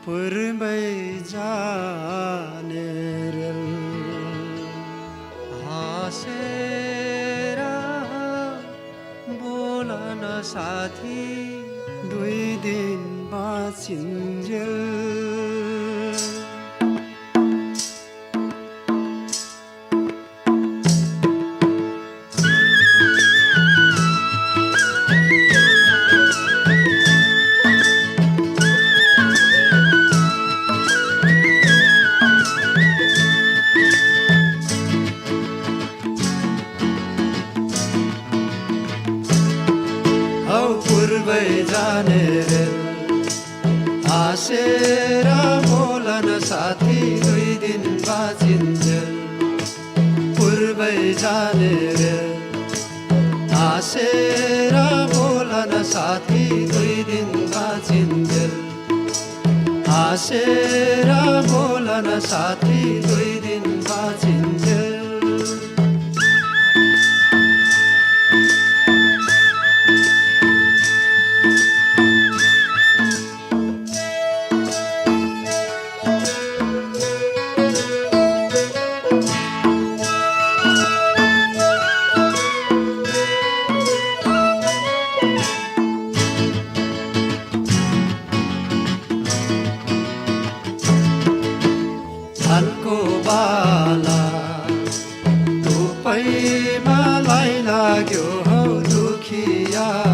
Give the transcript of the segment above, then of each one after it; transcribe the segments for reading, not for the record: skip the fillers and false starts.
पूर्वै जाने रेल हाँसेर बोल न साथी 2 दिन बाँचिन्जेल पूर्वै जाने रेल हाँसेर बोल न साथी 2 दिन बाँचिन्जेल पूर्वै जाने रेल हाँसेर बोल न साथी 2 दिन बाँचिन्जेल हाँसेर बोल न साथी 2 दिन बाँचिन्जेल धानको बाला टोपैमा लाई लाग्यो हौ दुखियालाई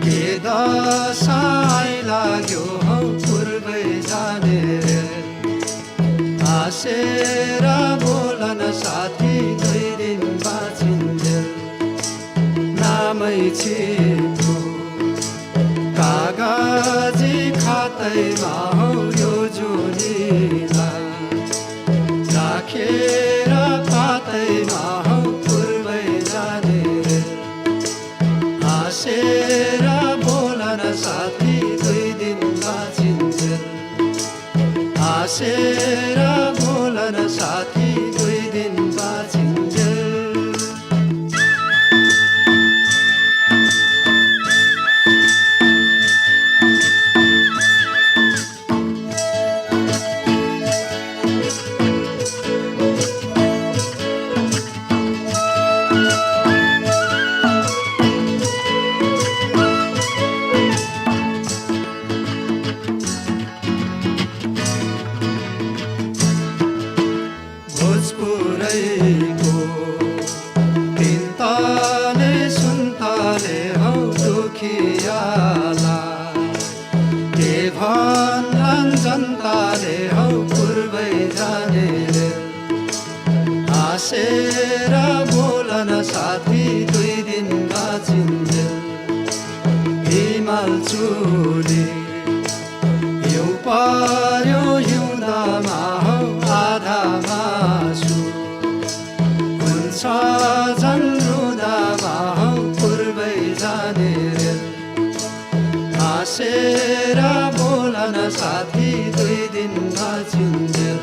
के दशाई लाग्यो हौ पूर्वै जाने रेल हाँसेर बोल न साथी 2 दिन बाँचिन्जेल नामै छिपो कागजी खातैमा हौ यो जुनीलाई राखेर पातैमा हौ पूर्वै जाने रेल हाँसेर बोल न साथी 2 दिन बाँचिन्जेल हाँसेर बोल न साथी 2 दिन बाँचिन्जेल भोजपुरैको 3 तले सुन्तले हौ दुखियालाई के भन्लान् जनताले हौ पूर्वै जाने रेल हाँसेर बोल न साथी 2 दिन बाँचिन्जेल हिमाल चुली हिउँ पर्यो हिउँदामा हौ आधा मासु हुन्छ झन् रुदामा हौ पूर्वै जाने रेल हाँसेर बोल न साथी 2 दिन बाँचिन्जेल